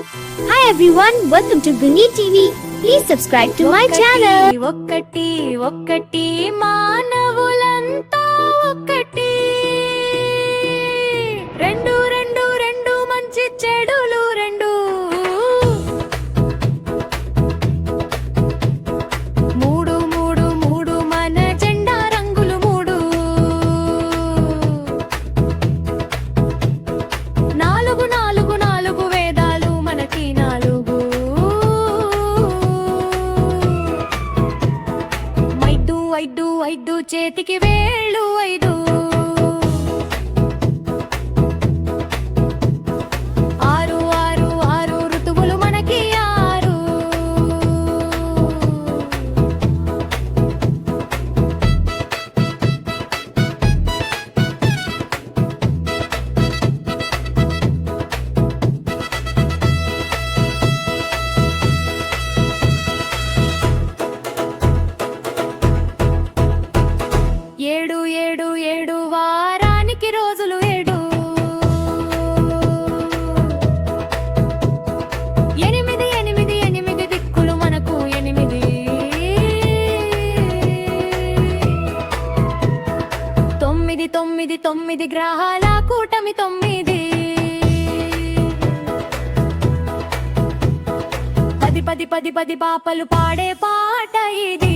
Hi everyone, welcome to Gungi TV. Please subscribe to my channel. ఒక్కటి ఒక్కటి మానవులంతా ఒక్కటి రెండు రెండు రెండు మంచి చెడులు రెండు మూడు మూడు మూడు మన జెండా రంగులు మూడు నాలుగు నాలుగు నాలుగు వేదాలు మనకి నాలుగు ఐదు ఐదు ఐదు చేతికి వేళ్ళు ఐదు ఆరు ఆరు ఆరు ఋతువులు మనకి ఆరు ఏడు ఏడు ఏడు వారానికి రోజులు ఏడు ఎనిమిది ఎనిమిది ఎనిమిది దిక్కులు మనకు ఎనిమిది తొమ్మిది తొమ్మిది తొమ్మిది గ్రహాల కూటమి తొమ్మిది పది పది పది పది పాపలు పాడే పాట ఇది